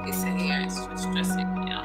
He said, yeah, it's just stressing me out.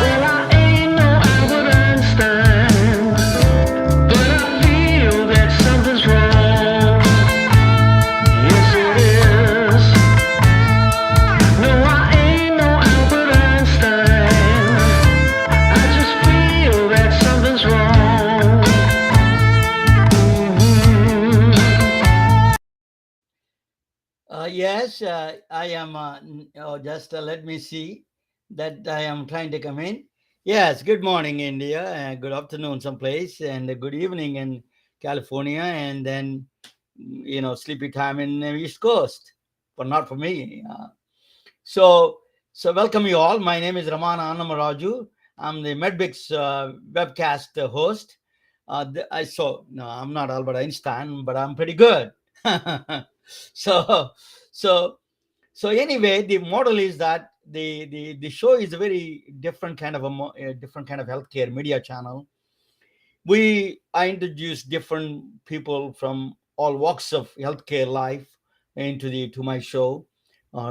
Well, I ain't no Albert Einstein, but I feel that something's wrong. Yes, it is. No, I ain't no Albert Einstein. I just feel that something's wrong. Yes, I am. Just let me see that I am trying to come in. Yes, good morning, India, and good afternoon, someplace, and good evening in California, and then sleepy time in the East Coast, but not for me. So, so welcome you all. My name is Ramana Annamaraju. I'm the Medbix webcast host. No, I'm not Albert Einstein, but I'm pretty good. so, so, so anyway, the model is that the show is a very different kind of a different kind of healthcare media channel. I introduce different people from all walks of healthcare life to my show,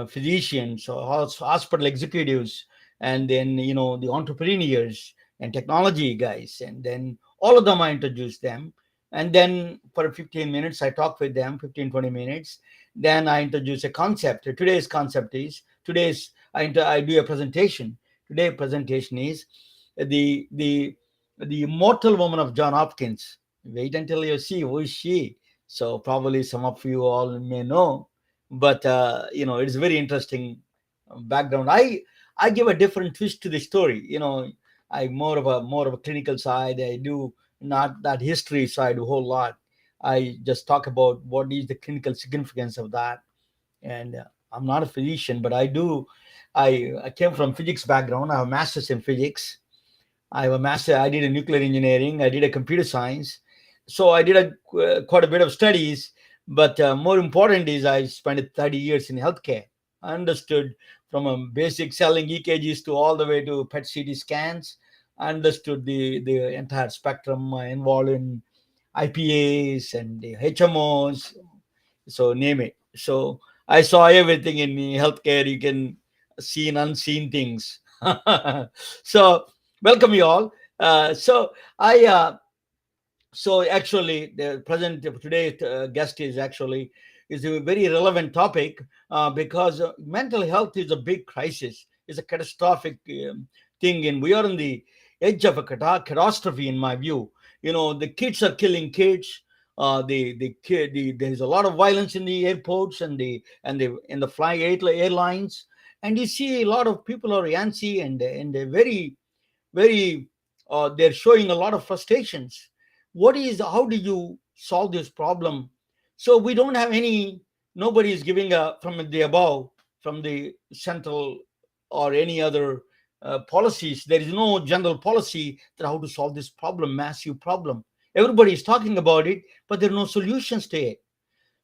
physicians, or hospital executives, and then the entrepreneurs and technology guys, and then all of them I introduce them, and then for 15 minutes I talk with them, 15-20 minutes. Then I introduce a concept. Today's concept is I do a presentation. Today's presentation is the the immortal woman of John Hopkins. Wait until you see who is she. So probably some of you all may know, but it's very interesting background. I give a different twist to the story. I more of a clinical side. I do not that history side a whole lot. I just talk about what is the clinical significance of that. And I'm not a physician, but I do. I came from physics background. I have a master's in physics. I have a master. I did a nuclear engineering. I did a computer science. So I did quite a bit of studies. But more important is I spent 30 years in healthcare. I understood from a basic selling EKGs to all the way to PET CT scans. I understood the entire spectrum involved in IPAs and the HMOs. So name it. So I saw everything in healthcare. You can see and unseen things. So welcome you all. I so actually the present today's guest is a very relevant topic because mental health is a big crisis. It's a catastrophic thing, and we are on the edge of a catastrophe, in my view. The kids are killing kids. There's a lot of violence in the airports and the in the airlines, and you see a lot of people are antsy and they're very they're showing a lot of frustrations. How do you solve this problem? So we don't have any nobody is giving a from the above, from the central or any other policies. There is no general policy that how to solve this problem, massive problem. Everybody is talking about it, but there are no solutions to it.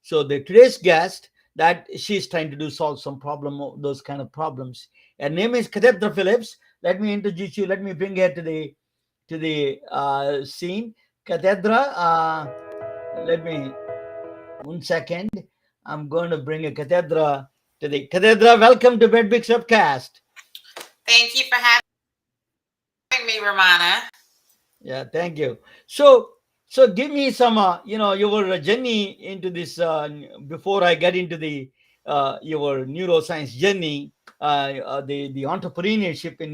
So the today's guest, that she's trying to do solve some problem, those kind of problems. Her name is Catedra Phillips. Let me introduce you. Let me bring her to the to the scene. Cathedra, let me 1 second. I'm going to bring a Cathedra to the Cathedra. Welcome to Bed Big Subcast. Thank you for having me, Romana. Yeah, thank you. So give me some, your journey into this. Before I get into the your neuroscience journey, the entrepreneurship in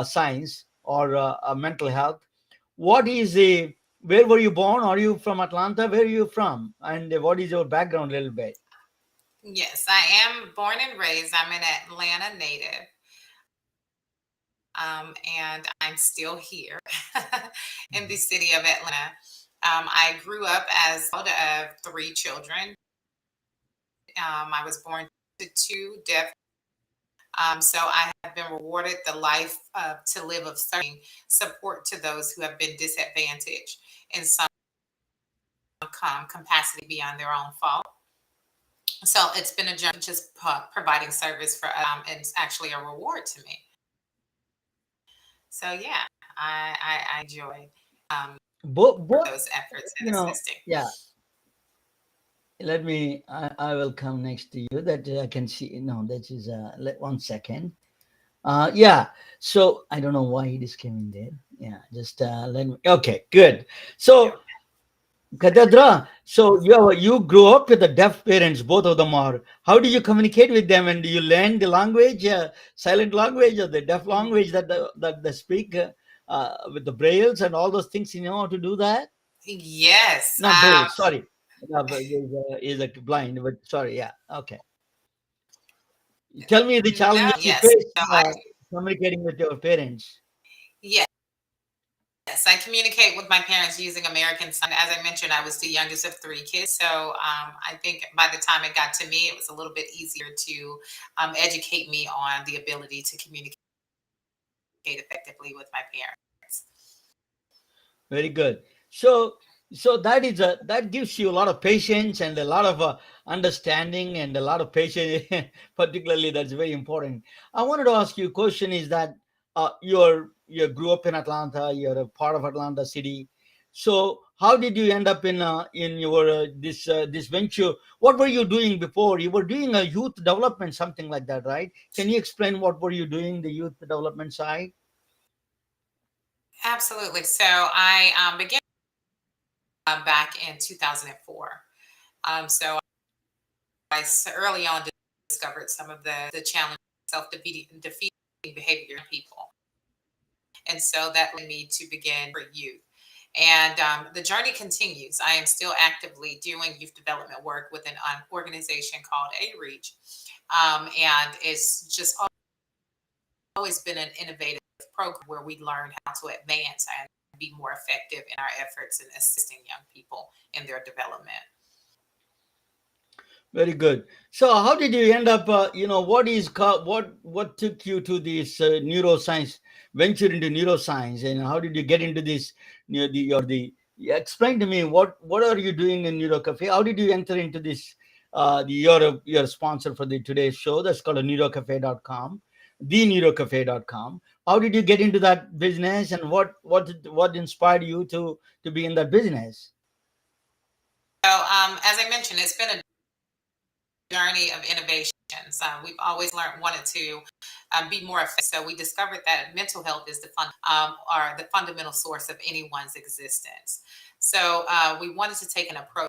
science or mental health. What is a Where were you born? Are you from Atlanta? Where are you from? And what is your background a little bit? Yes, I am born and raised. I'm an Atlanta native, and I'm still here in the city of Atlanta. I grew up as one of three children. I was born to two deaf. So I have been rewarded the life to live of serving support to those who have been disadvantaged in some capacity beyond their own fault. So it's been a journey just providing service for, and it's actually a reward to me. So yeah, I enjoy Both, those efforts and you know, assisting. yeah. Let me. I will come next to you. That I can see. No, that is. 1 second. Yeah. So I don't know why it is coming there. Yeah. Just let me. Okay. Good. So Katadra. So you grew up with the deaf parents. Both of them are. How do you communicate with them? And do you learn the language, silent language, or the deaf language that they speak with the brailles and all those things? You know how to do that? Yes. Not braille. Sorry. Is a blind, but sorry. Yeah. Okay. Tell me the No. challenges you Yes. face So I. communicating with your parents. Yes. Yes, I communicate with my parents using American Sign. As I mentioned, I was the youngest of three kids, so I think by the time it got to me, it was a little bit easier to educate me on the ability to communicate effectively with my parents. Very good. So, that gives you a lot of patience and a lot of understanding and a lot of patience. Particularly, that's very important. I wanted to ask you a question: is that you grew up in Atlanta? You're a part of Atlanta city. So, how did you end up in your this venture? What were you doing before? You were doing a youth development, something like that, right? Can you explain what were you doing the youth development side? Absolutely. So I began back in 2004. So early on discovered some of the challenges self-defeating behavior in people. And so that led me to begin for youth. And the journey continues. I am still actively doing youth development work with an organization called A-Reach. And it's just always been an innovative program where we learn how to advance and be more effective in our efforts in assisting young people in their development. Very good. So, how did you end up? What took you to this neuroscience venture into neuroscience, and how did you get into this? Yeah, explain to me what are you doing in Neuro Cafe? How did you enter into this? You're a sponsor for the today's show. That's called a neurocafe.com, theneurocafe.com. How did you get into that business, and what inspired you to be in that business? So, as I mentioned, it's been a journey of innovations. We've always wanted to be more effective. So we discovered that mental health is or the fundamental source of anyone's existence. So we wanted to take an approach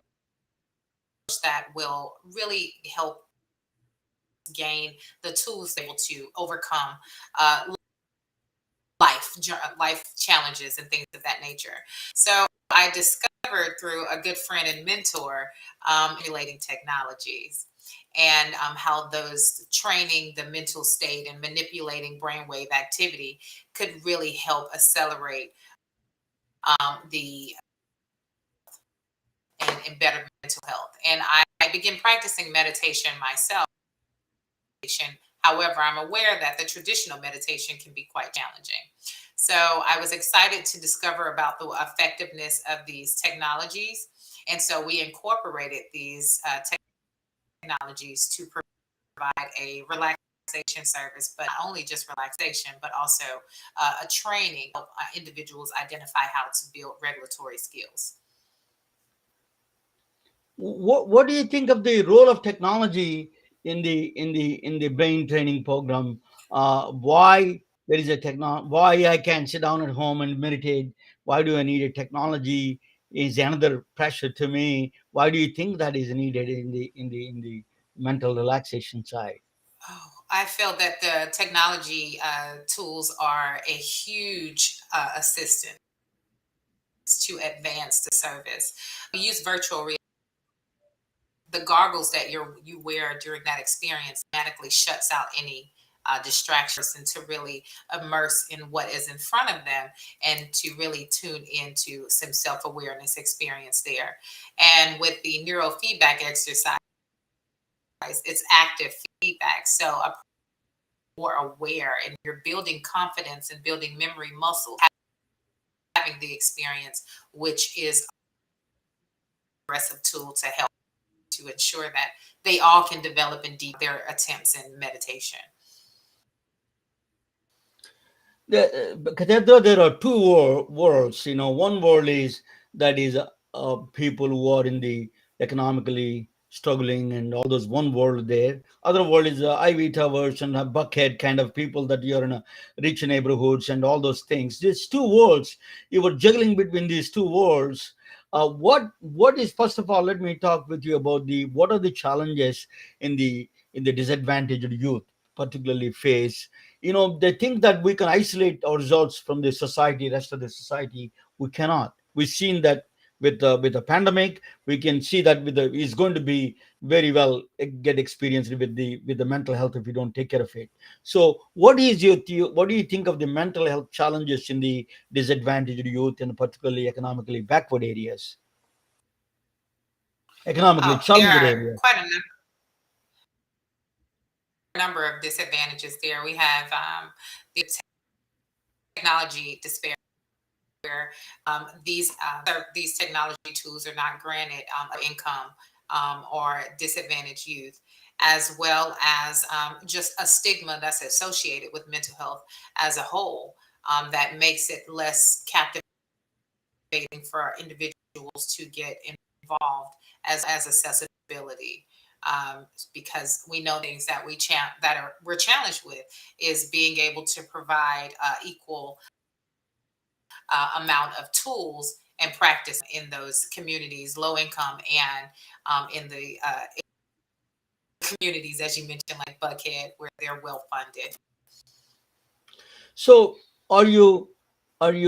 that will really help gain the tools to be able to overcome uh, life challenges and things of that nature. So I discovered through a good friend and mentor emulating technologies and how those training the mental state and manipulating brainwave activity could really help accelerate the and better mental health. And I began practicing meditation myself. However, I'm aware that the traditional meditation can be quite challenging. So I was excited to discover about the effectiveness of these technologies. And so we incorporated these technologies to provide a relaxation service, but not only just relaxation, but also a training of individuals identify how to build regulatory skills. What do you think of the role of technology in the brain training program? Why there is a why I can sit down at home and meditate? Why do I need a technology? Is another pressure to me. Why do you think that is needed in the mental relaxation side? Oh, I feel that the technology tools are a huge assistance to advance the service. We use virtual reality. The goggles that you wear during that experience automatically shuts out any distractions and to really immerse in what is in front of them and to really tune into some self-awareness experience there. And with the neurofeedback exercise, it's active feedback. So more aware and you're building confidence and building memory muscle having the experience, which is a progressive tool to help to ensure that they all can develop and deep their attempts in meditation. Cathedra, there are two worlds. One world is that is people who are in the economically struggling and all those. One world there. Other world is Ivy Towers and Buckhead kind of people that you're in a rich neighborhoods and all those things. These two worlds. You were juggling between these two worlds. What is, first of all? Let me talk with you about the what are the challenges in the disadvantaged youth particularly face. They think that we can isolate our results from the society, rest of the society. We cannot. We've seen that with the pandemic. We can see that with the is going to be very well get experienced with the mental health if we don't take care of it. So what do you think of the mental health challenges in the disadvantaged youth and particularly economically backward areas, economically There challenged are areas? quite a number of disadvantages there. We have the technology despair where these technology tools are not granted income or disadvantaged youth, as well as just a stigma that's associated with mental health as a whole that makes it less captivating for individuals to get involved as accessibility. Because we know things that we're challenged with is being able to provide equal amount of tools and practice in those communities, low income and in the communities, as you mentioned, like Buckhead, where they're well funded. So are you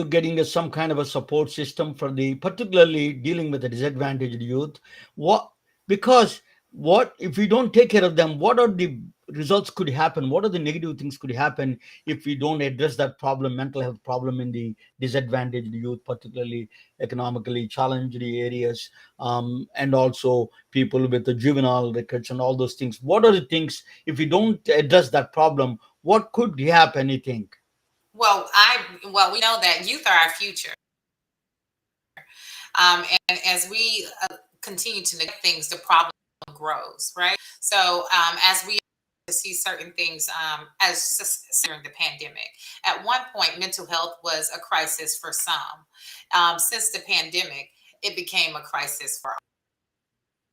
getting some kind of a support system for the particularly dealing with the disadvantaged youth? What because what if we don't take care of them? What are the results could happen? What are the negative things could happen if we don't address that problem, mental health problem in the disadvantaged youth, particularly economically challenged areas, and also people with the juvenile records and all those things? What are the things if we don't address that problem? What could happen? You think? We know that youth are our future, and as we continue to neglect things, the problem grows, right? So as we see certain things during the pandemic. At one point, mental health was a crisis for some. Since the pandemic, it became a crisis for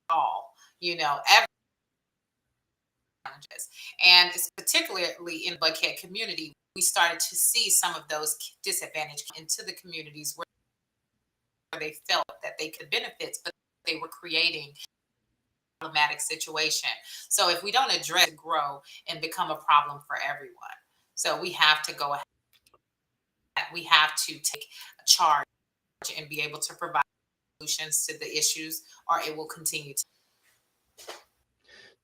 all. Every challenges, and it's particularly in the Buckhead community, we started to see some of those disadvantaged into the communities where they felt that they could benefit, but they were creating problematic situation. So if we don't address grow and become a problem for everyone. So we have to go ahead. We have to take charge and be able to provide solutions to the issues, or it will continue to.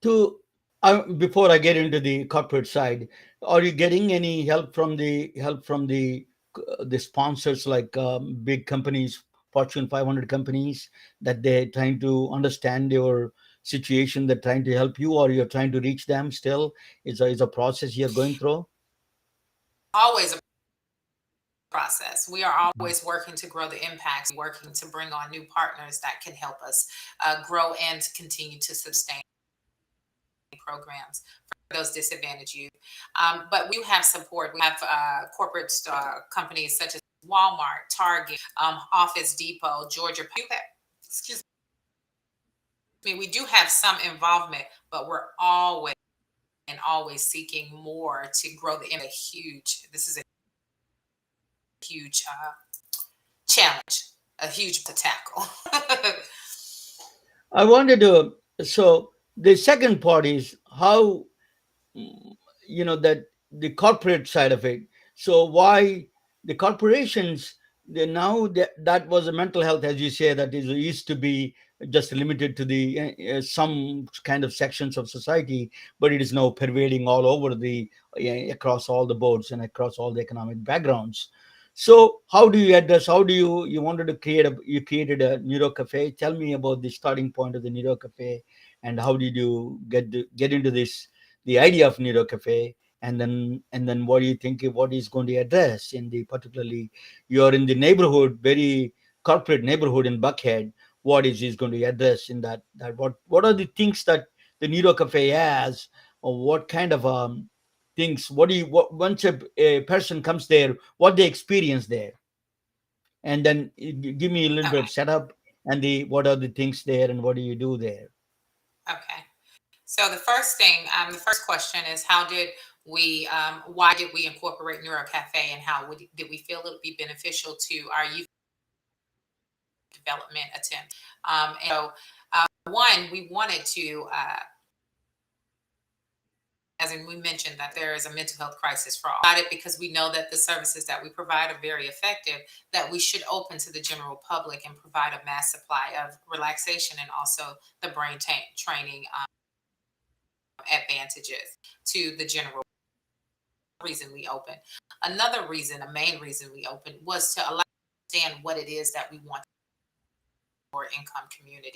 To Before I get into the corporate side, are you getting any help from the sponsors like big companies, Fortune 500 companies, that they're trying to understand your situation, they're trying to help you, or you're trying to reach them still? Is a process you're going through? Always a process. We are always working to grow the impact, working to bring on new partners that can help us grow and continue to sustain programs. those disadvantaged youth. But we do have support. We have corporate companies such as Walmart, Target, Office Depot, Georgia. Excuse me. We do have some involvement, but we're always seeking more to grow the huge. This is a huge challenge, a huge to tackle. I wanted to. So the second part is how, that the corporate side of it. So why the corporations, they now that was a mental health, as you say, that is used to be just limited to the some kind of sections of society, but it is now pervading all over the across all the boards and across all the economic backgrounds. So how do you address, how do you wanted to you created a neuro cafe? Tell me about the starting point of the neuro cafe, and how did you get into this, the idea of Neuro Cafe, and then what do you think, what is going to address in the, particularly you're in the neighborhood, very corporate neighborhood in Buckhead, what is going to address in that what are the things that the Neuro Cafe has, or what kind of things, what do you, what once a person comes there, what they experience there, and then give me a little bit Okay. of setup, and the what are the things there, and what do you do there. Okay. So the first question is, why did we incorporate Neuro Cafe, and did we feel it would be beneficial to our youth development attempt? One, we wanted to, as in we mentioned, that there is a mental health crisis for all. About it because we know that the services that we provide are very effective. That we should open to the general public and provide a mass supply of relaxation and also the training advantages to the general reason we opened. Another reason, a main reason we opened, was to allow understand what it is that we want for income communities.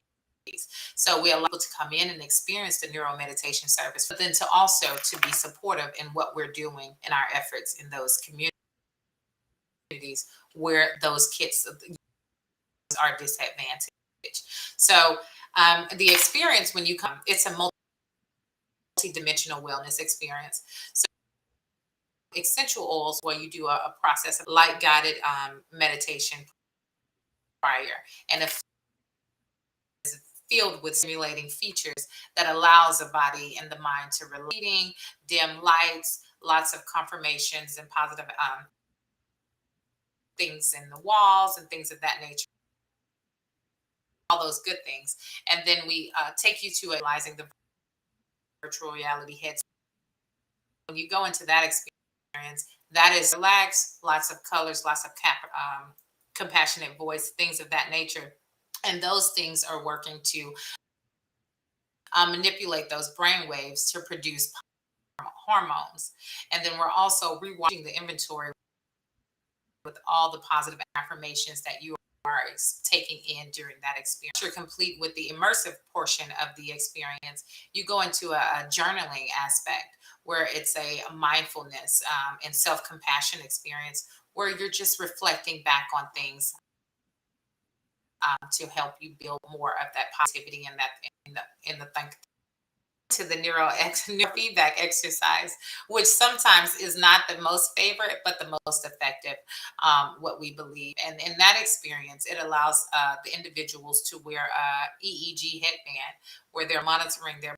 So we allow people to come in and experience the neuro meditation service, but then to also to be supportive in what we're doing in our efforts in those communities where those kids are disadvantaged. So the experience when you come, it's a multi-dimensional wellness experience. So essential oils, where you do a process of light guided meditation prior, and if filled with stimulating features that allows the body and the mind to relating, dim lights, lots of confirmations and positive things in the walls and things of that nature, all those good things. And then we take you to analyzing the virtual reality heads. When you go into that experience, that is relaxed, lots of colors, lots of compassionate voice, things of that nature. And those things are working to manipulate those brain waves to produce hormones. And then we're also rewatching the inventory with all the positive affirmations that you are taking in during that experience. You're complete with the immersive portion of the experience. You go into a journaling aspect where it's a mindfulness and self-compassion experience where you're just reflecting back on things to help you build more of that positivity and that in the think to the neurofeedback exercise, which sometimes is not the most favorite, but the most effective, what we believe. And in that experience, it allows the individuals to wear a EEG headband where they're monitoring their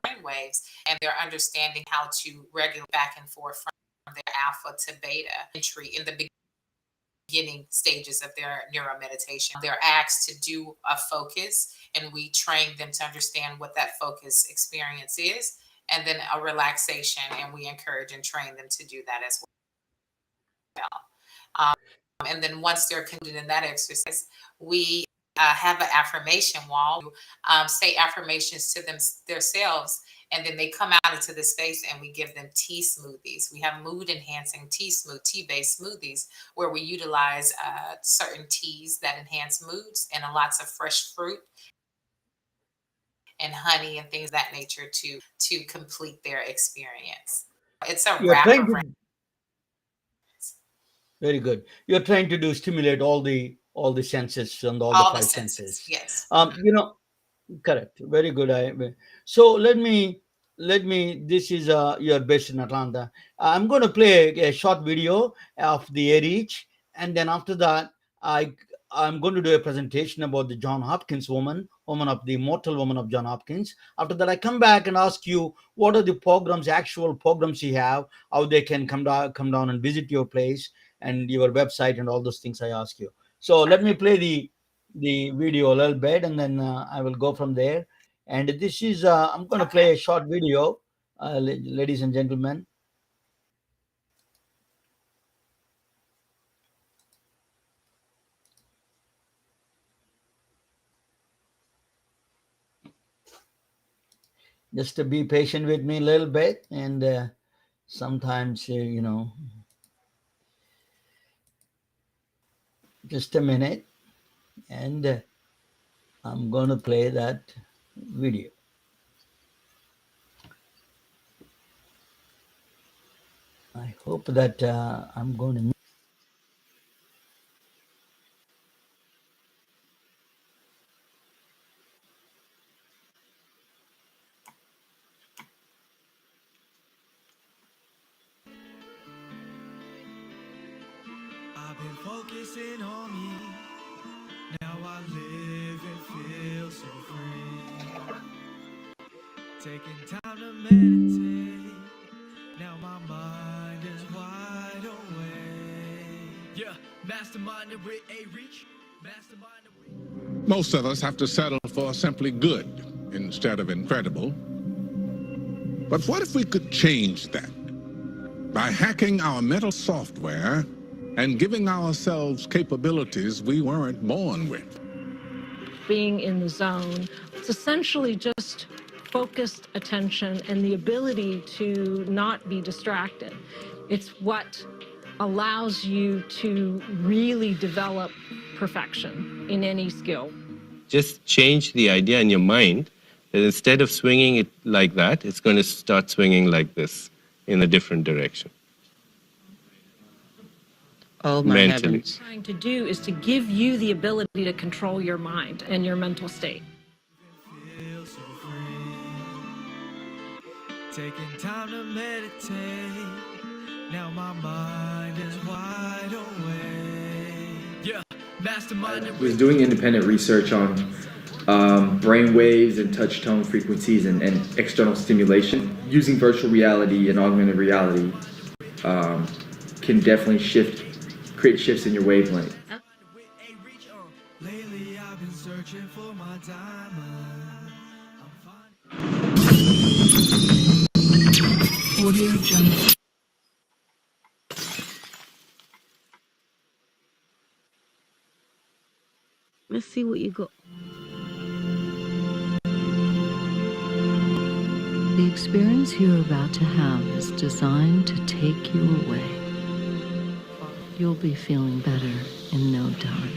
brain waves and they're understanding how to regulate back and forth from their alpha to beta entry in the beginning stages of their neuro meditation. They're asked to do a focus, and we train them to understand what that focus experience is, and then a relaxation, and we encourage and train them to do that as well. And then once they're concluded in that exercise, we have an affirmation wall. Say affirmations to themselves, and then they come out into the space and we give them tea smoothies. We have mood enhancing tea-based smoothies where we utilize certain teas that enhance moods and lots of fresh fruit and honey and things of that nature to complete their experience. It's a You're trying wraparound. to, very good. You're trying to do stimulate all the senses and all the All the five senses. senses. Yes. Correct. Very good. So let me let me. This is you're based in Atlanta. I'm going to play a short video of the air reach, and then after that, I I'm going to do a presentation about the John Hopkins woman of the immortal woman of John Hopkins. After that, I come back and ask you what are the programs, actual programs you have, how they can come down and visit your place and your website and all those things. I ask you. So let me Perfect. play the video a little bit, and then I will go from there. And this is I'm going to Okay. play a short video, ladies and gentlemen. Just to be patient with me a little bit, and sometimes just a minute, and I'm going to play that video. I hope that I'm going to. I've been focusing on me. Now I live and feel so free. Taking time to meditate. Now my mind is wide awake. Yeah, masterminded with a reach. Masterminded with. Most of us have to settle for simply good instead of incredible. But what if we could change that by hacking our mental software and giving ourselves capabilities we weren't born with? Being in the zone, it's essentially just focused attention and the ability to not be distracted. It's what allows you to really develop perfection in any skill. Just change the idea in your mind that instead of swinging it like that, it's going to start swinging like this in a different direction. Oh my Mentally. heavens. Trying to do is to give you the ability to control your mind and your mental state. Feel so free. Taking time to meditate. Now my mind is wide awake. Yeah, masterminded. Was doing independent research on brain waves and touch tone frequencies and external stimulation. Using virtual reality and augmented reality can definitely create shifts in your wavelength. Lately I've been searching for my diamond. Audio Jungle. Let's see what you got. The experience you're about to have is designed to take you away. You'll be feeling better in no time.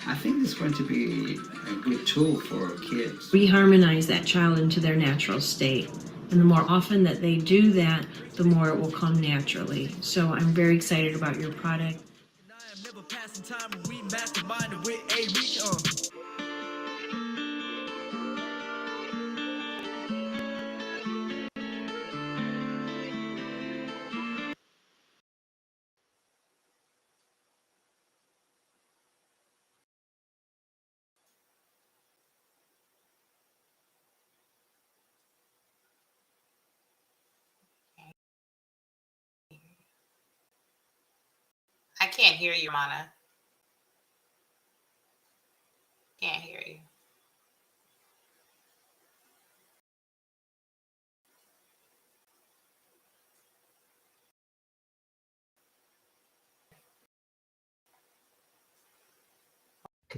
I think it's going to be a good tool for kids. Reharmonize that child into their natural state. And the more often that they do that, the more it will come naturally. So I'm very excited about your product. I am never passing time when we masterminded with a reach. I can't hear you, Mana. Can't hear you.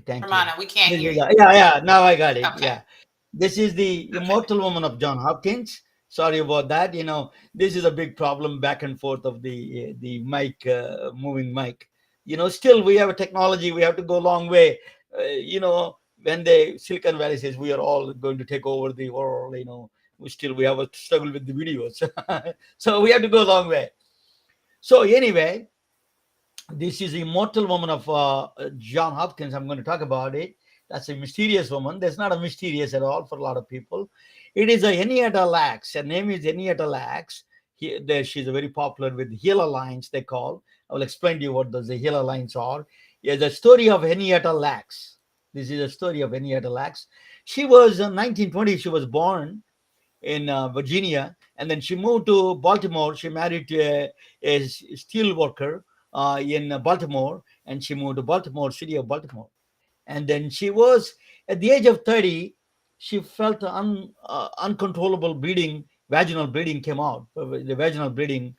Thank you. Ramona, we can't This hear is you. yeah, yeah. Now I got it. Okay. Yeah, this is the Okay. immortal woman of John Hopkins. Sorry about that. This is a big problem back and forth of the mic, moving mic. Still we have a technology. We have to go a long way. When the Silicon Valley says we are all going to take over the world, we have a struggle with the videos. So we have to go a long way. So anyway, this is immortal woman of John Hopkins. I'm going to talk about it. That's a mysterious woman. That's not a mysterious at all for a lot of people. It is a Henrietta Lacks. Her name is Henrietta Lacks. She's a very popular with Gila lines. They call. I will explain to you what those Gila lines are. Yeah, the story of Henrietta Lacks. This is a story of Henrietta Lacks. She was in 1920. She was born in Virginia, and then she moved to Baltimore. She married to a steel worker in Baltimore, and she moved to Baltimore, city of Baltimore. And then she was at the age of 30. She felt uncontrollable bleeding. Vaginal bleeding came out. The vaginal bleeding,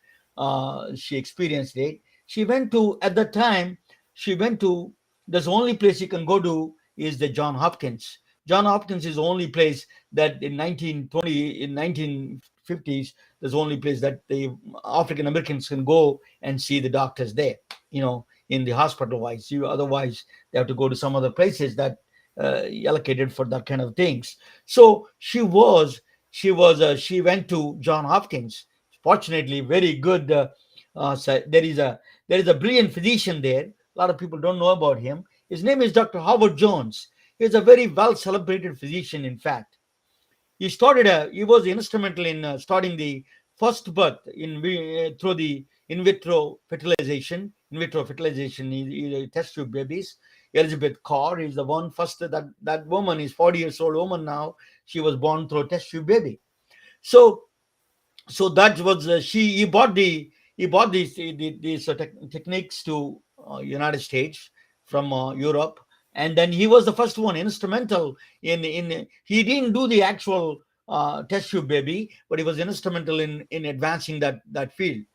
she experienced it. She went to at that time. She went to There's the only place you can go to is the John Hopkins. John Hopkins is the only place that in 1920, in 1950s, there's the only place that the African Americans can go and see the doctors there. In the hospital wise, otherwise they have to go to some other places that allocated for that kind of things. So she went to John Hopkins. Fortunately, very good. So there is a brilliant physician there. A lot of people don't know about him. His name is Dr. Howard Jones. He's a very well celebrated physician. In fact, he was instrumental in starting the first birth through the in vitro fertilization. In vitro fertilization, he test tube babies. Elizabeth Carr is the one first that woman is 40 years old woman now. She was born through a test tube baby. So that was he bought these techniques to United States from Europe, and then he was the first one instrumental in he didn't do the actual test tube baby, but he was instrumental in advancing that field.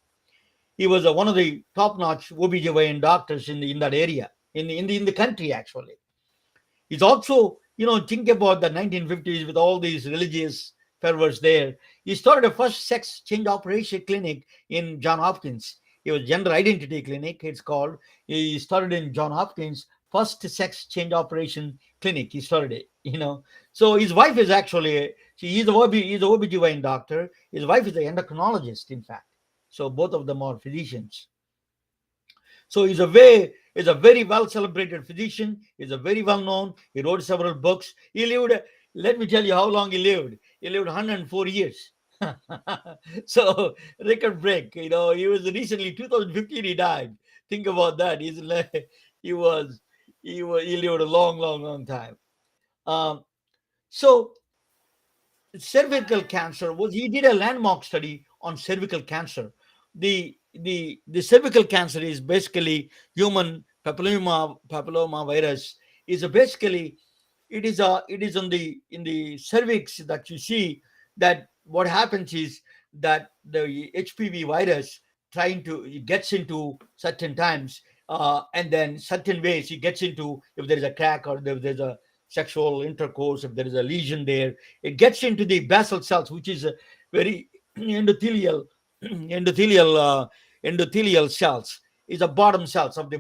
He was one of the top notch OBGYN doctors in that area in the country actually. It's also, think about the 1950s with all these religious fervors there. He started a first sex change operation clinic in John Hopkins. It was gender identity clinic, it's called. He started in John Hopkins first sex change operation clinic. He started it. So his wife is actually, he's a OBGYN doctor. His wife is an endocrinologist, in fact. So both of them are physicians. So he's a very well celebrated physician. He's a very well known. He wrote several books. He lived. Let me tell you how long he lived. He lived 104 years. So record break. He was recently 2015. He died. Think about that. He was he lived a long, long, long time. Um, so cervical cancer was he did a landmark study on cervical cancer. The cervical cancer is basically human papilloma virus. Is a basically it is on the in the cervix that you see. That what happens is that the HPV virus trying to it gets into certain times, and then certain ways it gets into, if there is a crack or if there's a sexual intercourse, if there is a lesion there, it gets into the basal cells, which is a very endothelial endothelial endothelial cells, is the bottom cells of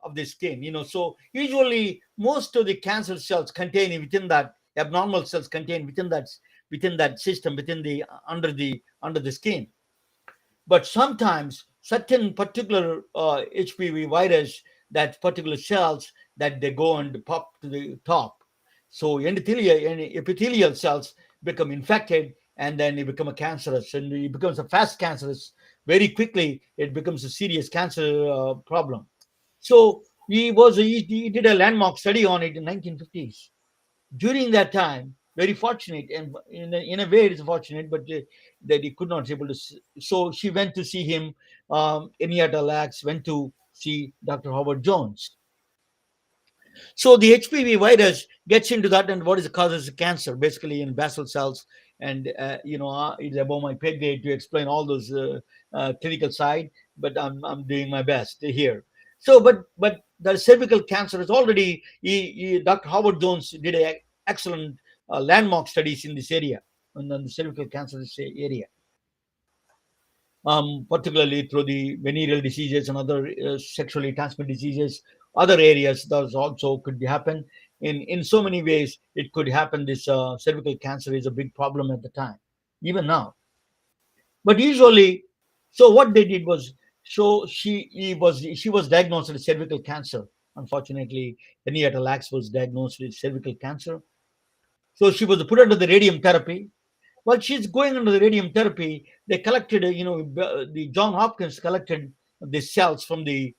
of the skin. So usually most of the cancer cells contain within that, abnormal cells contain within that system, within the under the skin. But sometimes certain particular HPV virus, that particular cells, that they go and pop to the top. So endothelial and epithelial cells become infected, and then it becomes a cancerous, and it becomes a fast cancerous. Very quickly, it becomes a serious cancer problem. So he did a landmark study on it in 1950s. During that time, very fortunate, and in a way it's fortunate, but that he could not able to so she went to see him. Henrietta Lacks went to see Dr. Howard Jones. So the HPV virus gets into that, and what is the causes of cancer, basically in basal cells. And it's above my pay grade to explain all those clinical side, but I'm doing my best here. So, but the cervical cancer is already, Dr. Howard Jones did excellent landmark studies in this area, and the cervical cancer area, particularly through the venereal diseases and other sexually transmitted diseases. Other areas those also could happen in so many ways. It could happen. This cervical cancer is a big problem at the time, even now. But usually, so what they did was, so she was diagnosed with cervical cancer. Unfortunately, Henrietta Lacks was diagnosed with cervical cancer. So she was put under the radium therapy. While she's going under the radium therapy, they collected, the John Hopkins collected the cells from the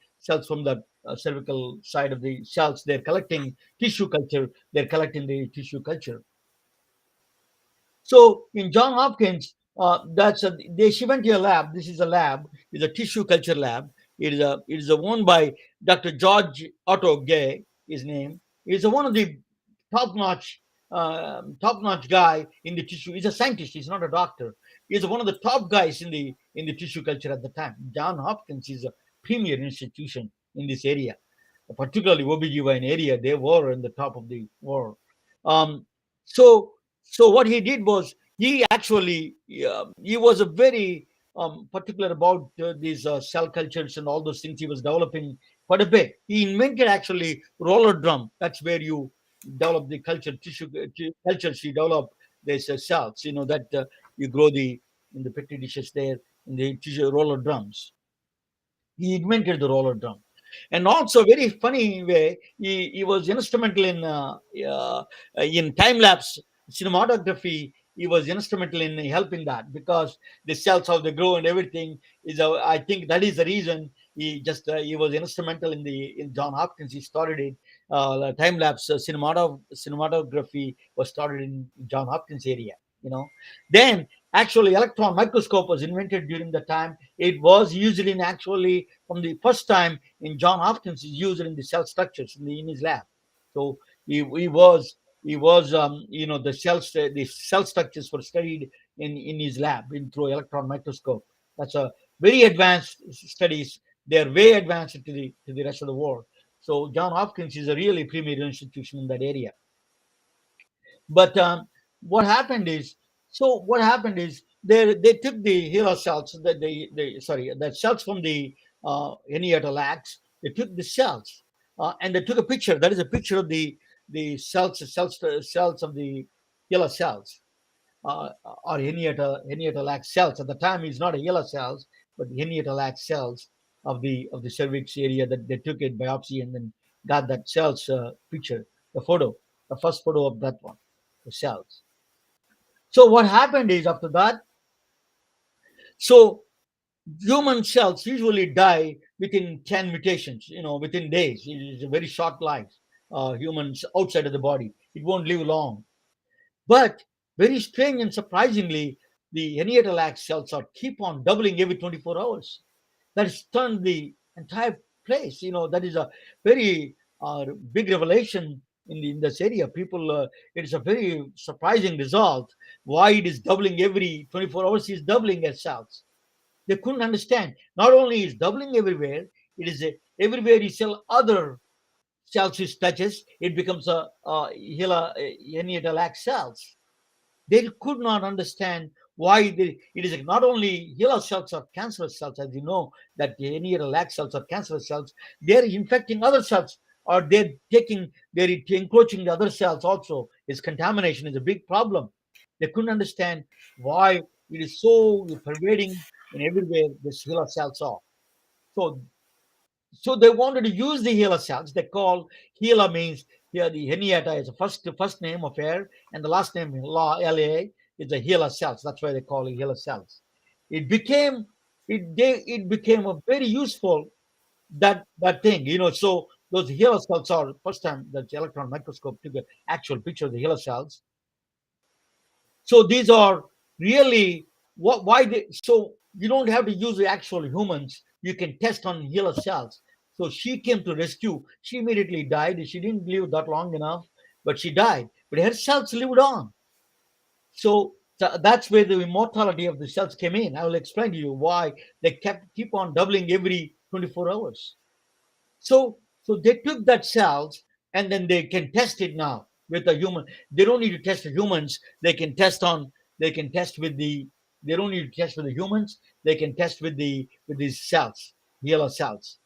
cervical side of the cells. They're collecting tissue culture. They're collecting the tissue culture. So in John Hopkins, she went to a lab. This is a lab. It's a tissue culture lab. It is a owned by Dr. George Otto Gay. His name is one of the top notch guy in the tissue. He's a scientist. He's not a doctor. He's one of the top guys in the tissue culture at the time. John Hopkins is a premier institution in this area, particularly OBGYN area. They were in the top of the world. Um, so so what he did was, he actually he was a very particular about these cell cultures and all those things. He was developing quite a bit. He invented actually roller drum. That's where you develop the cultures. You develop these cells. That you grow in the petri dishes there in the tissue roller drums. He invented the roller drum. And also, very funny way, he was instrumental in time lapse cinematography. He was instrumental in helping that, because the cells, how they grow and everything is. I think that is the reason he was instrumental in John Hopkins. He started it. Time lapse cinematography was started in John Hopkins area. Then actually electron microscope was invented during the time. It was used in, actually, from the first time in John Hopkins, is used in the cell structures in his lab. So he was the cell structures were studied in his lab through electron microscope. That's a very advanced studies. They are way advanced to the rest of the world. So John Hopkins is a really premier institution in that area. But what happened is, they took the HeLa cells, the cells from the Henrietta Lacks. They took the cells, and they took a picture. That is a picture of the cells of the HeLa cells, or Henrietta Lacks cells. At the time, it's not a HeLa cells, but Henrietta Lacks cells of the cervix area, that they took it biopsy and then got that cells picture, the first photo of that one, the cells. So what happened is, after that, so human cells usually die within 10 mutations, within days. It is a very short life. Humans outside of the body, it won't live long. But very strange and surprisingly, the Henrietta Lacks cells are keep on doubling every 24 hours. That has turned the entire place. That is a very big revelation in this area. People, it is a very surprising result. Why it is doubling every 24 hours? Is doubling as cells. They couldn't understand. Not only is doubling everywhere, it is everywhere you sell other cells it touches, it becomes a Henrietta Lacks cells. They could not understand why it is not only HeLa cells are cancerous cells, as you know, that the Henrietta Lacks cells are cancerous cells. They're infecting other cells, or they're encroaching the other cells also. Is contamination is a big problem. They couldn't understand why it is so pervading in everywhere this HeLa cells are. So so they wanted to use the HeLa cells. They call HeLa means here the Henrietta is the first name of air, and the last name LA is the HeLa cells. That's why they call it HeLa cells. It became it became a very useful that thing. So those HeLa cells are first time that the electron microscope took an actual picture of the HeLa cells. So these are really why they, so you don't have to use the actual humans. You can test on HeLa cells. So she came to rescue. She immediately died. She didn't live that long enough, but she died. But her cells lived on. So that's where the immortality of the cells came in. I will explain to you why they keep on doubling every 24 hours. So So they took that cells and then they can test it now with a human. They don't need to test the humans. They can test on. They can test with the. They don't need to test with the humans. They can test with these cells, yellow cells.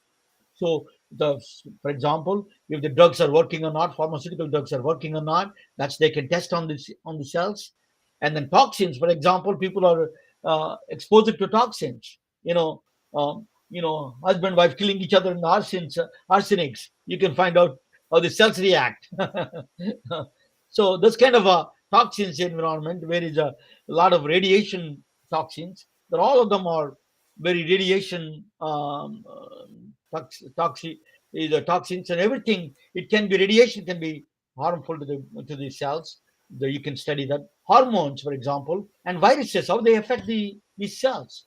So the, for example, if the drugs are working or not, pharmaceutical drugs are working or not, that's they can test on the cells. And then toxins, for example, people are exposed to toxins. Husband wife killing each other in arsenics. You can find out how the cells react. So this kind of a toxins environment where is a lot of radiation toxins. That all of them are very radiation toxic is the toxins and everything. It can be radiation can be harmful to the cells. You can study that hormones, for example, and viruses how they affect the cells.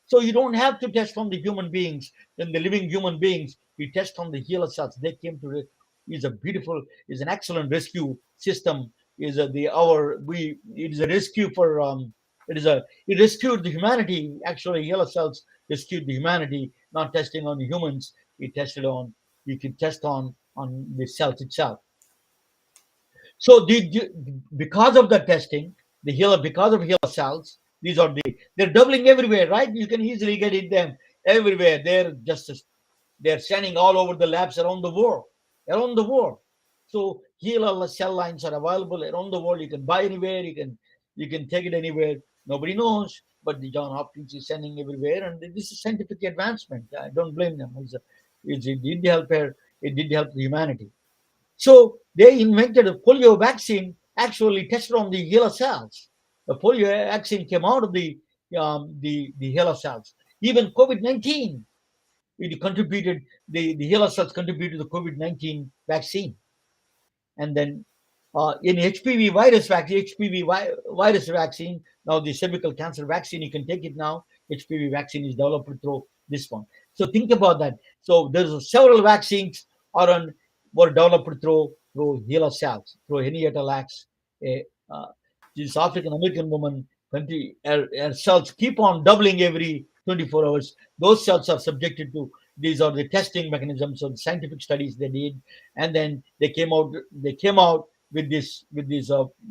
So you don't have to test from the human beings. Then the living human beings, you test from the healer cells. They came to is a beautiful, is an excellent rescue system. Is a, the our we it is a rescue for it rescued the humanity. Actually, healer cells rescued the humanity, not testing on the humans. It tested on you can test on the cells itself. So because of the testing, the healer because of healer cells, these are they're doubling everywhere, right? You can easily get it them everywhere. They're standing all over the labs around the world, around the world. So healer cell lines are available around the world. You can buy anywhere. You can take it anywhere. Nobody knows, but the John Hopkins is sending everywhere, and this is scientific advancement. I don't blame them. It did help her. It did help humanity. So they invented a polio vaccine actually tested on the HeLa cells. The polio vaccine came out of the HeLa cells. Even COVID-19, it contributed, the HeLa cells contributed to the COVID-19 vaccine. And then in HPV virus vaccine, virus vaccine, now the cervical cancer vaccine, you can take it now. HPV vaccine is developed through this one. So think about that. So there's several vaccines are on were developed through HeLa cells, through Henrietta Lacks. A, this African American woman, her cells keep on doubling every 24 hours. Those cells are subjected to these are the testing mechanisms of the scientific studies they did, and then they came out with these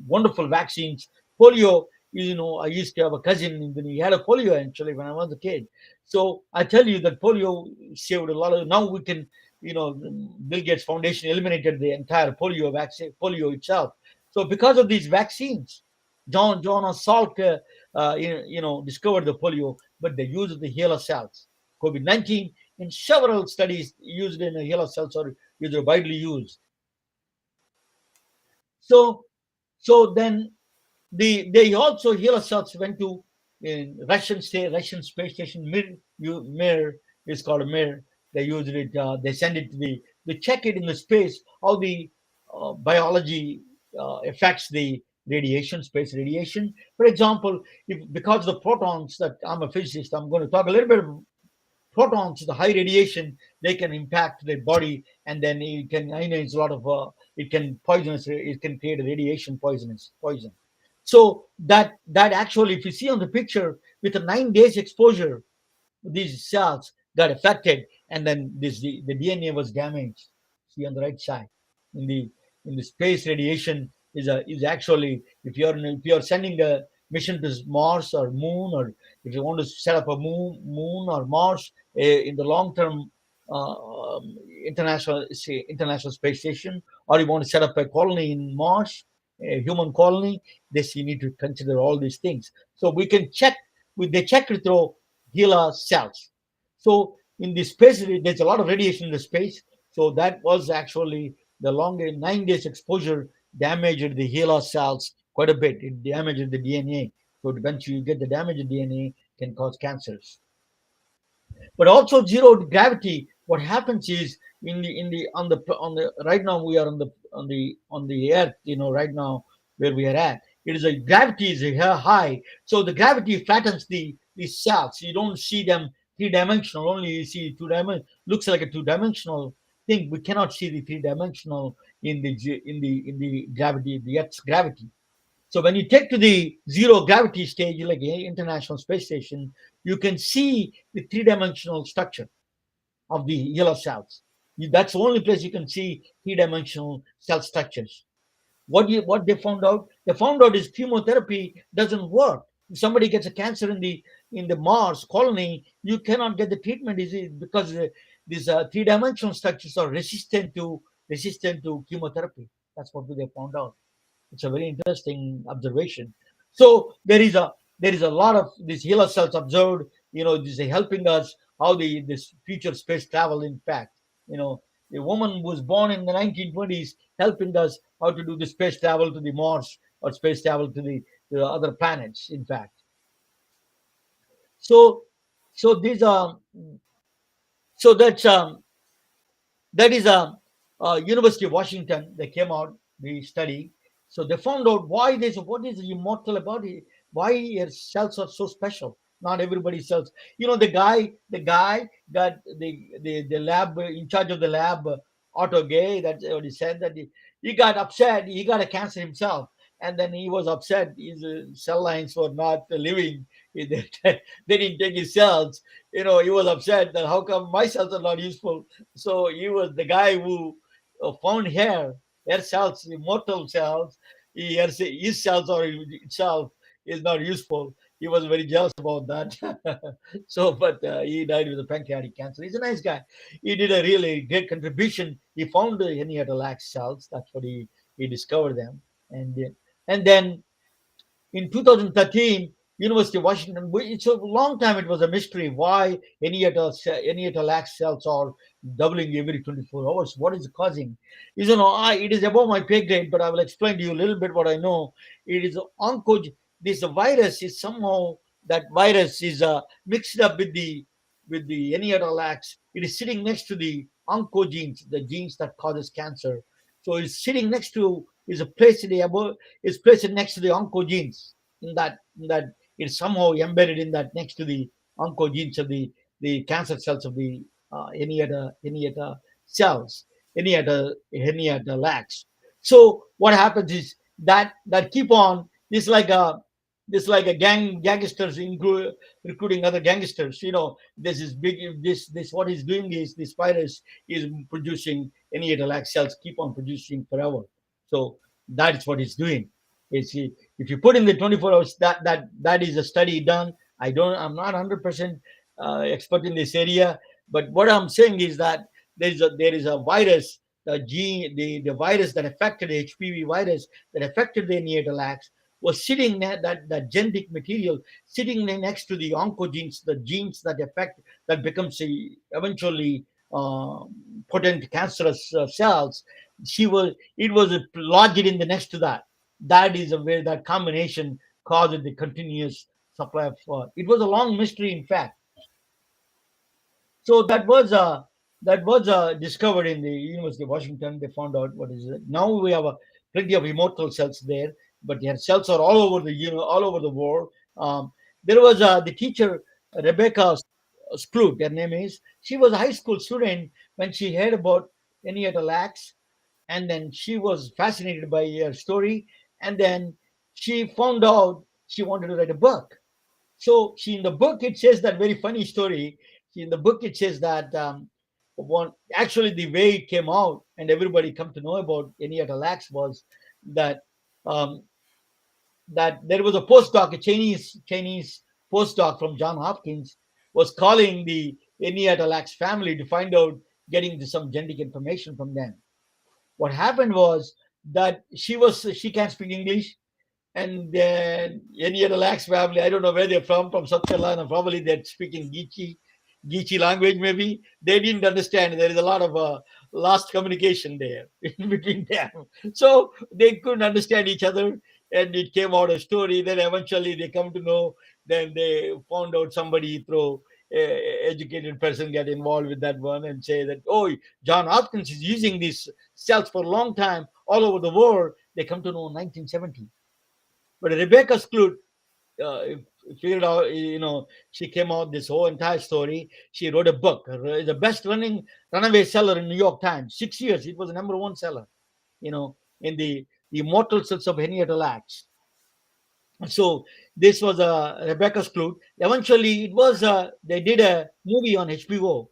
wonderful vaccines. Polio, I used to have a cousin when he had a polio actually when I was a kid. So I tell you that polio saved a lot of. Now we can, Bill Gates Foundation eliminated the entire polio vaccine, polio itself. So because of these vaccines, John Salk, discovered the polio, but they used the HeLa cells. COVID-19 in several studies used in HeLa cells are widely used. So then they also HeLa cells went to in Russian space station Mir is called Mir. They used it. They send it to they check it in the space how the biology affects the space radiation. For example, if because the protons that I'm a physicist, I'm going to talk a little bit protons, the high radiation, they can impact the body, and then it can, it's a lot of, it can poisonous, it can create a radiation poison. So that actually, if you see on the picture, with a 9 days exposure, these cells got affected, and then the DNA was damaged. See on the right side, in the space radiation is actually if you're sending a mission to Mars or Moon, or if you want to set up a moon or Mars in the long term international space station, or you want to set up a colony in Mars, a human colony. This you need to consider all these things. So we can check. They check it through HeLa cells. So in the space, there's a lot of radiation in the space. So that was actually the longer 9 days exposure damaged the HeLa cells quite a bit. It damaged the DNA. So once you get the damaged DNA, can cause cancers. But also zero gravity. What happens is in the on the right now we are on the earth. Right now where we are at, it is a gravity is high. So the gravity flattens the cells. You don't see them three-dimensional. Only you see two-dimensional. Looks like a two-dimensional thing. We cannot see the three-dimensional in the gravity, the Earth's gravity. So when you take to the zero gravity stage, like a International Space Station, you can see the three-dimensional structure of the yellow cells. That's the only place you can see three-dimensional cell structures. What they found out? They found out is chemotherapy doesn't work. If somebody gets a cancer in the Mars colony, you cannot get the treatment. Is it because these three-dimensional structures are resistant to chemotherapy? That's what they found out. It's a very interesting observation. So there is a lot of these HeLa cells observed. This is helping us how this future space travel. In fact, you know, the woman was born in the 1920s, helping us how to do the space travel to the Mars or space travel to the other planets. In fact, so so these so that is University of Washington. They came out the study, so they found out why this. What is immortal about it? Why your cells are so special? Not everybody's cells. The guy got the lab in charge of the lab, Otto Gay. That's what he said. That he got upset. He got a cancer himself, and then he was upset. His cell lines were not living. They didn't take his cells. He was upset that how come my cells are not useful. So he was the guy who found hair cells, immortal cells. His cells or itself is not useful. He was very jealous about that. So, but he died with a pancreatic cancer. He's a nice guy. He did a really great contribution. He found the Henrietta cells. That's what he discovered them, and then in 2013, University of Washington. It's a long time. It was a mystery why any lax cells are doubling every 24 hours. What is causing? It is above my pay grade, but I will explain to you a little bit what I know. It is This virus is somehow that virus is mixed up with the any other lax. It is sitting next to the oncogenes, the genes that causes cancer. So it's sitting next to is a place in the above is placed next to the oncogenes in that it's somehow embedded in that next to the oncogenes of the cancer cells of the any other cells, any other lax. So what happens is that keep on this like a gangsters recruiting other gangsters. This is big. This what he's doing is this virus is producing any lax cells keep on producing forever. So that's what it's doing. If you put in the 24 hours, that is a study done. I'm not 100% expert in this area, but what I'm saying is that there is a virus, the virus that affected the HPV virus that affected the neonatal was sitting there, that genetic material sitting next to the oncogenes, the genes that affect that becomes eventually uh, potent cancerous cells. It was lodged in the next to that. That is where that combination caused the continuous supply of. It was a long mystery, in fact. So that was discovered in the University of Washington. They found out what is it. Now we have plenty of immortal cells there, but their cells are all over all over the world. There was the teacher Rebecca Skloot, her name is. She was a high school student when she heard about Henrietta Lacks, and then she was fascinated by her story, and then she found out she wanted to write a book. So she in the book it says that very funny story. In the book it says that one actually the way it came out and everybody come to know about Henrietta Lacks was that um, that there was a postdoc, a Chinese postdoc from John Hopkins, was calling the Henrietta Lacks family to find out getting some genetic information from them. What happened was that she can't speak English, and then any other lax family, I don't know where they're from South Carolina, probably they're speaking Geechee language, maybe. They didn't understand. There is a lot of lost communication there in between them. So they couldn't understand each other, and it came out a story. Then eventually they come to know, then they found out somebody through educated person get involved with that one and say that, oh, John Hopkins is using these cells for a long time all over the world. They come to know in 1970. But Rebecca Skloot figured out, she came out this whole entire story. She wrote a book, the best running runaway seller in New York Times. 6 years, it was the number one seller, in the immortal cells of Henrietta Lacks. So this was Rebecca Skloot. Eventually, it was they did a movie on HBO.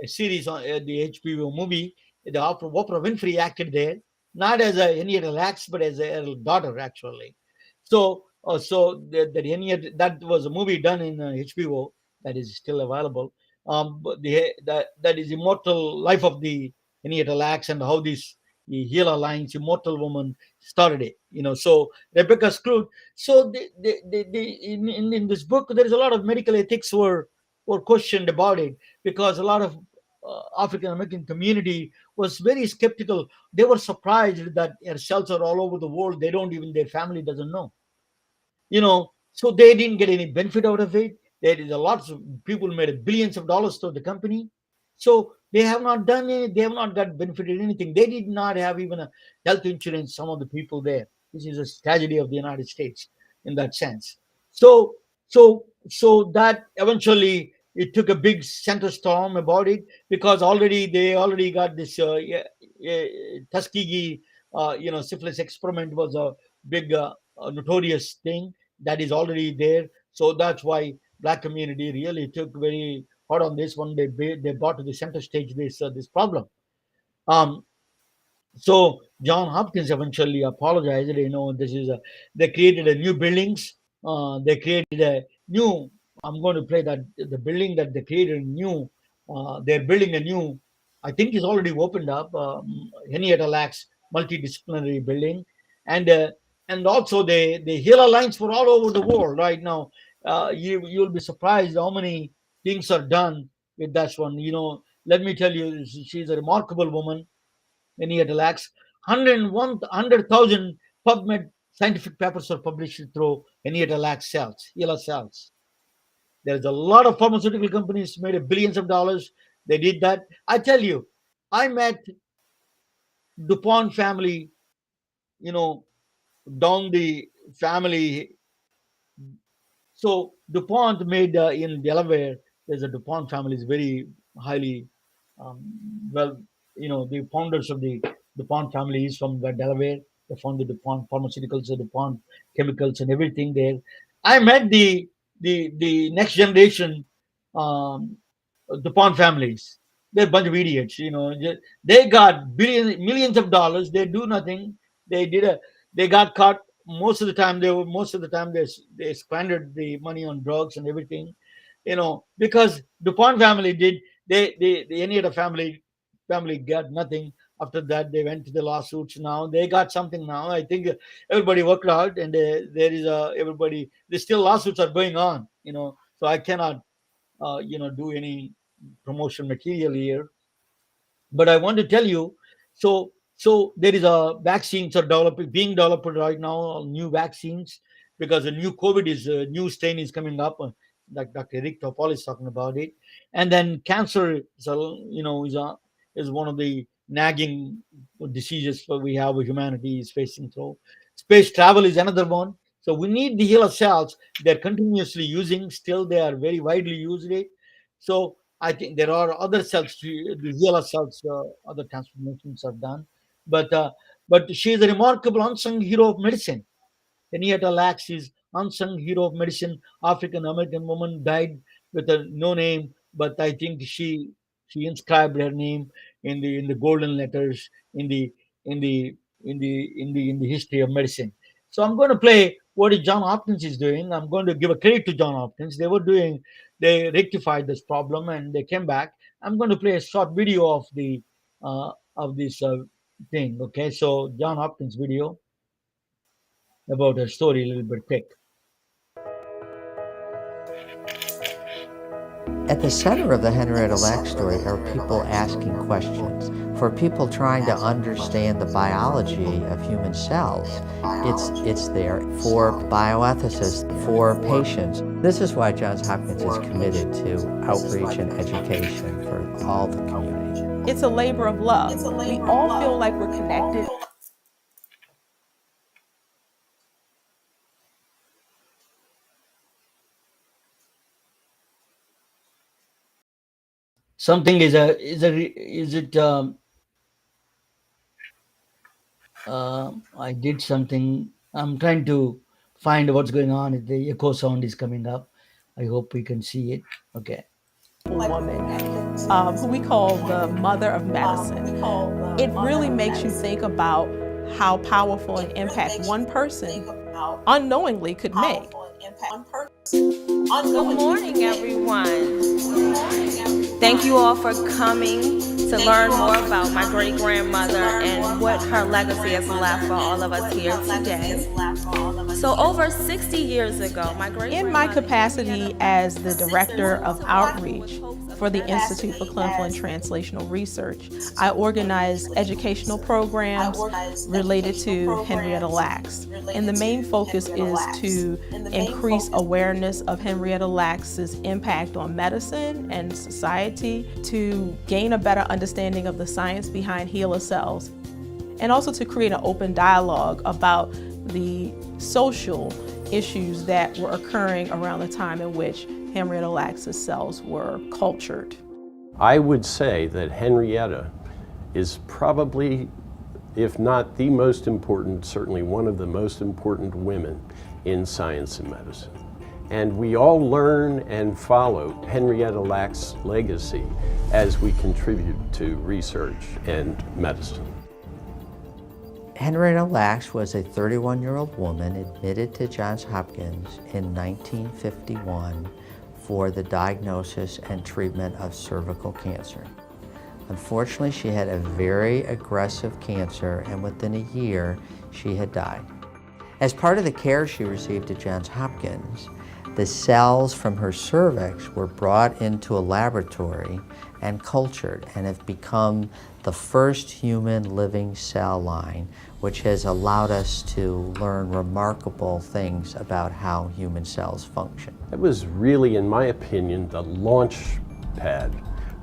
a series on the HBO movie. The Oprah Winfrey acted there, not as a Henrietta Lacks, but as her daughter actually. So that Henrietta, that was a movie done in HBO that is still available. But that is immortal life of the Henrietta Lacks and how this the Gila Lines immortal woman started it. So Rebecca Skloot. So in this book, there is a lot of medical ethics were questioned about it because a lot of African American community was very skeptical. They were surprised that their cells are all over the world. They don't even their family doesn't know. So they didn't get any benefit out of it. There is a lot of people made billions of dollars to the company. So they have not done it. They have not got benefited anything. They did not have even a health insurance. Some of the people there. This is a tragedy of the United States in that sense. So that eventually it took a big center storm about it because they already got this Tuskegee syphilis experiment was a big notorious thing that is already there. So that's why black community really took very hard on this one. They brought to the center stage this problem. Um, so John Hopkins eventually apologized. This is they created a new buildings. They created a new. I'm going to play that the building that they created new. They're building a new. I think it's already opened up. Henrietta Lacks multidisciplinary building, and uh, and also they heal lines for all over the world right now. You'll be surprised how many things are done with that one. Let me tell you, she's a remarkable woman. Henrietta Lacks. 100,000 PubMed scientific papers are published through Henrietta Lacks cells, HeLa cells. There's a lot of pharmaceutical companies made billions of dollars. They did that. I tell you, I met DuPont family, you know, down the family. So DuPont made in Delaware. There's a DuPont family is very highly um, well. The founders of the DuPont family is from Delaware. They founded DuPont Pharmaceuticals, DuPont Chemicals, and everything there. I met the next generation um, DuPont families. They're a bunch of idiots. They got millions of dollars. They do nothing. They did a. They got caught most of the time. Most of the time they squandered the money on drugs and everything. Because DuPont family did. The any other family got nothing. After that, they went to the lawsuits. Now they got something. Now I think everybody worked out, and there is everybody. There's still lawsuits are going on. So I cannot do any promotion material here. But I want to tell you, so there is a vaccines are being developed right now, new vaccines, because a new COVID is a new strain is coming up, like Dr. Eric Topol is talking about it. And then cancer is is one of the nagging diseases that we have, humanity is facing through. Space travel is another one. So we need the HeLa cells. They're continuously using, still they are very widely used it. So I think there are other cells, the HeLa cells, other transformations are done. But she is a remarkable unsung hero of medicine. Henrietta Lacks is unsung hero of medicine. African American woman died with a no name, but I think she inscribed her name in the golden letters in the in the history of medicine. So I'm going to play what John Hopkins is doing. I'm going to give a credit to John Hopkins. They rectified this problem and they came back. I'm going to play a short video of this thing. Okay, so John Hopkins video about her story a little bit quick. At the center of the Henrietta Lacks story are people asking questions. For people trying to understand the biology of human cells, it's there. For bioethicists, for patients. This is why Johns Hopkins is committed to outreach and education for all the community. It's a labor of love. We all feel like we're connected. Something is it I did something. I'm trying to find what's going on. The echo sound is coming up. I hope we can see it. Okay. Woman who we call the mother of medicine. It really makes you think about how powerful an impact one person unknowingly could make. Good morning, everyone. Thank you all for coming to learn more about my great-grandmother and what her legacy has left for all of us here today. So over 60 years ago, In my capacity as the Director of Outreach for the Institute for Clinical and Translational Research, I organize educational programs related to Henrietta Lacks. And the main focus is to increase awareness of Henrietta Lacks's impact on medicine and society, to gain a better understanding of the science behind HeLa cells, and also to create an open dialogue about the social issues that were occurring around the time in which Henrietta Lacks's cells were cultured. I would say that Henrietta is probably, if not the most important, certainly one of the most important women in science and medicine. And we all learn and follow Henrietta Lacks' legacy as we contribute to research and medicine. Henrietta Lacks was a 31-year-old woman admitted to Johns Hopkins in 1951 for the diagnosis and treatment of cervical cancer. Unfortunately, she had a very aggressive cancer, and within a year, she had died. As part of the care she received at Johns Hopkins, the cells from her cervix were brought into a laboratory and cultured and have become the first human living cell line, which has allowed us to learn remarkable things about how human cells function. It was really, in my opinion, the launch pad,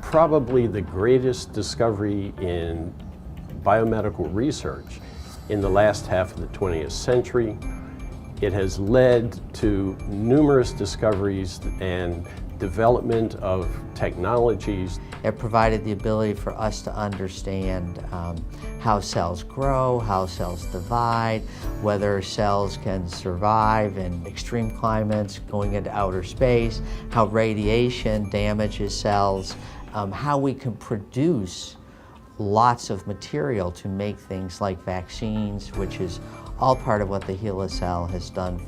probably the greatest discovery in biomedical research in the last half of the 20th century. It has led to numerous discoveries and development of technologies. It provided the ability for us to understand how cells grow, how cells divide, whether cells can survive in extreme climates, going into outer space, how radiation damages cells, how we can produce lots of material to make things like vaccines, which is all part of what the HeLa cell has done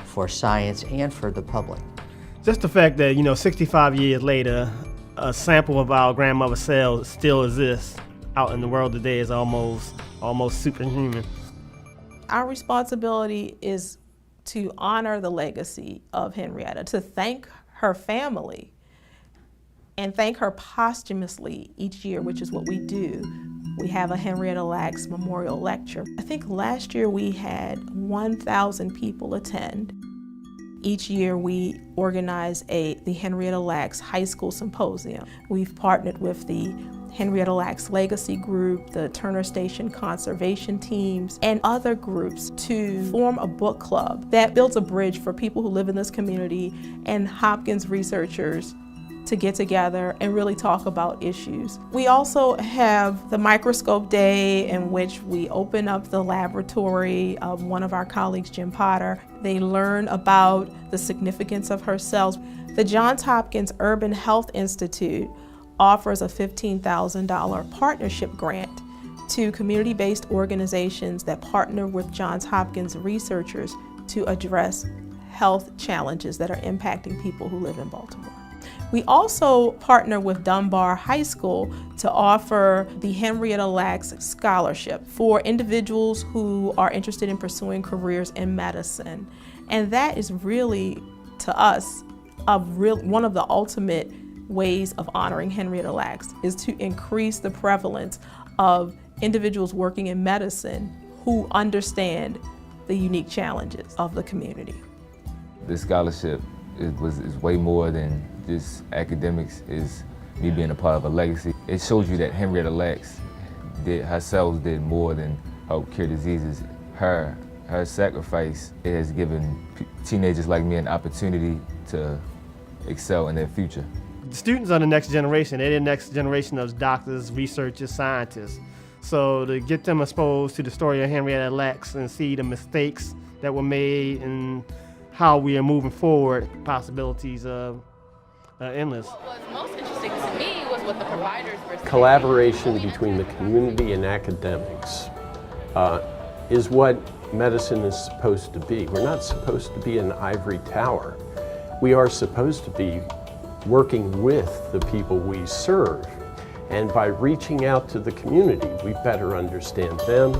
for science and for the public. Just the fact that, 65 years later, a sample of our grandmother's cells still exists out in the world today is almost superhuman. Our responsibility is to honor the legacy of Henrietta, to thank her family, and thank her posthumously each year, which is what we do. We have a Henrietta Lacks Memorial Lecture. I think last year we had 1,000 people attend. Each year we organize the Henrietta Lacks High School Symposium. We've partnered with the Henrietta Lacks Legacy Group, the Turner Station Conservation Teams, and other groups to form a book club that builds a bridge for people who live in this community and Hopkins researchers to get together and really talk about issues. We also have the Microscope Day, in which we open up the laboratory of one of our colleagues, Jim Potter. They learn about the significance of her cells. The Johns Hopkins Urban Health Institute offers a $15,000 partnership grant to community-based organizations that partner with Johns Hopkins researchers to address health challenges that are impacting people who live in Baltimore. We also partner with Dunbar High School to offer the Henrietta Lacks Scholarship for individuals who are interested in pursuing careers in medicine. And that is really, to us, one of the ultimate ways of honoring Henrietta Lacks, is to increase the prevalence of individuals working in medicine who understand the unique challenges of the community. This scholarship is way more than just academics, is me being a part of a legacy. It shows you that Henrietta Lacks her cells did more than help cure diseases. Her sacrifice, it has given teenagers like me an opportunity to excel in their future. The students are the next generation. They're the next generation of doctors, researchers, scientists. So to get them exposed to the story of Henrietta Lacks and see the mistakes that were made and how we are moving forward, possibilities are endless. What was most interesting to me was what the providers were saying. Collaboration between the community and academics is what medicine is supposed to be. We're not supposed to be an ivory tower. We are supposed to be working with the people we serve. And by reaching out to the community, we better understand them,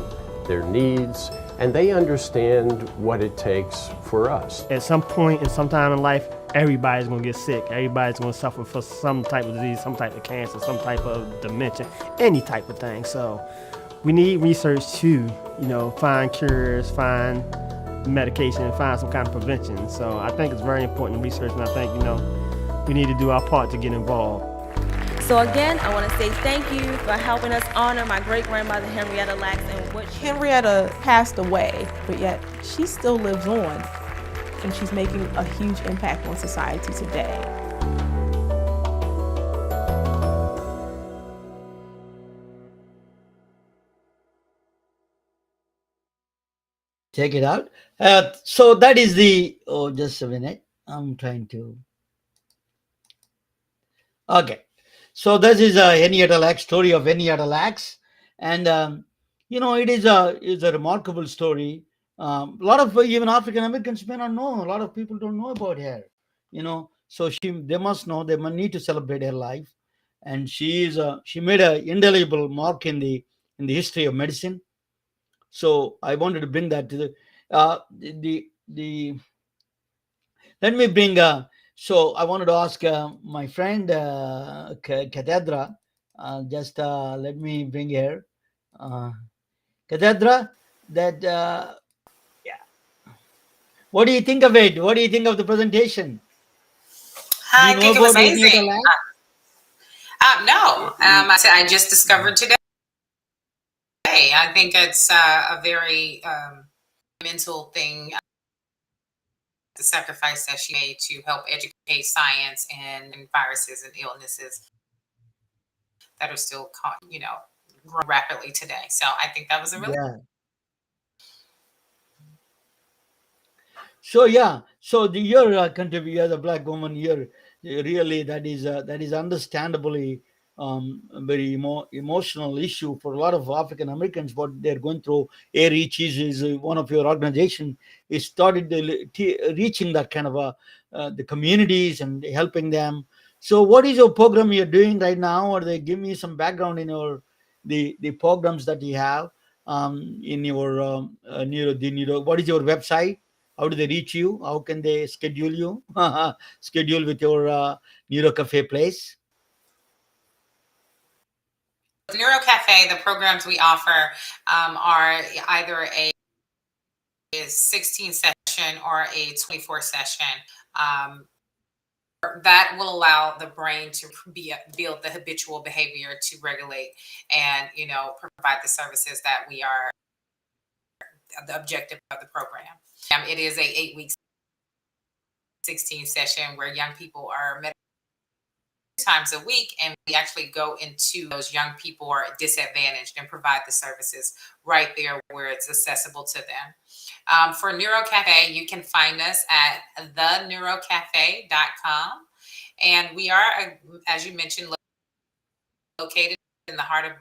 their needs, and they understand what it takes for us. At some point in some time in life, everybody's gonna get sick. Everybody's gonna suffer from some type of disease, some type of cancer, some type of dementia, any type of thing. So we need research to, find cures, find medication, and find some kind of prevention. So I think it's very important to research, and I think, we need to do our part to get involved. So again, I want to say thank you for helping us honor my great-grandmother Henrietta Lacks and what Henrietta passed away, but yet she still lives on, and she's making a huge impact on society today. Check it out. So that is just a minute. I'm trying to. Okay. So this is a Henrietta Lacks story of Henrietta Lacks. And, it is a remarkable story. A lot of even African Americans may not know. A lot of people don't know about her, So they must know. They must need to celebrate her life. And she made an indelible mark in the history of medicine. So I wanted to bring that to let me bring so I wanted to ask my friend Catedra, just let me bring her Catedra, that what do you think of it? What do you think of the presentation? I think it was amazing. No, I just discovered today. I think it's a very mental thing, the sacrifice that she made to help educate science and viruses and illnesses that are still, growing rapidly today. So I think that was a really So your contribution as a Black woman, you're really that is understandably very emotional issue for a lot of African Americans. What they're going through. AREACH is one of your organization is started reaching that kind of the communities and helping them. So what is your program you're doing right now? Or they give me some background in your the programs that you have in your Neuro. What is your website? How do they reach you? How can they schedule you? Schedule with your Neuro Cafe place? Neuro Cafe, the programs we offer are either a 16 session or a 24 session. That will allow the brain to build the habitual behavior to regulate and, provide the services that we are the objective of the program. It is a 8-week 16 session where young people are met times a week, and we actually go into those young people who are disadvantaged and provide the services right there where it's accessible to them. For Neuro Cafe, you can find us at theneurocafe.com, and we are, as you mentioned, located in the heart of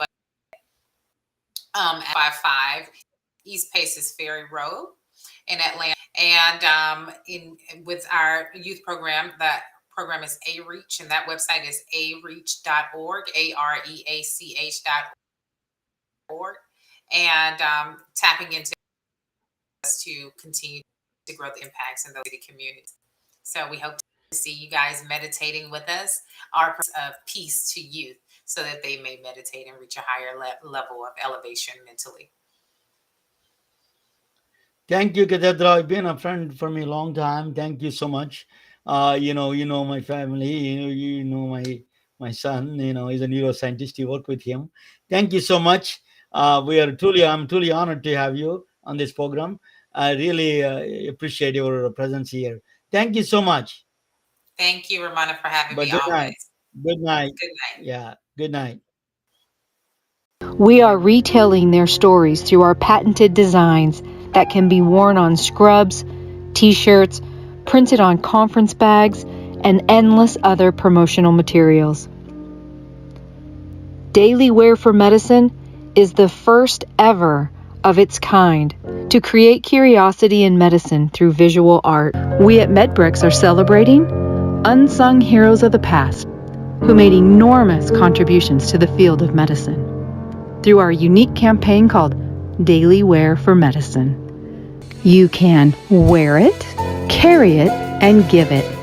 at 55 East Paces Ferry Road in Atlanta. And with our youth program, that program is AREACH, and that website is areach.org, areach.org, and tapping into us to continue to grow the impacts in those communities. So we hope to see you guys meditating with us, our purpose of peace to youth, so that they may meditate and reach a higher level of elevation mentally. Thank you, Catedra. You've been a friend for me a long time. Thank you so much. You know my family. You know my son. He's a neuroscientist. You work with him. Thank you so much. I'm truly honored to have you on this program. I really appreciate your presence here. Thank you so much. Thank you, Ramona, for having me Good night. always. Good night. Good night. Yeah. Good night. We are retelling their stories through our patented designs that can be worn on scrubs, t-shirts, printed on conference bags, and endless other promotional materials. Daily Wear for Medicine is the first ever of its kind to create curiosity in medicine through visual art. We at MedBricks are celebrating unsung heroes of the past who made enormous contributions to the field of medicine through our unique campaign called Daily Wear for Medicine. You can wear it, carry it, and give it.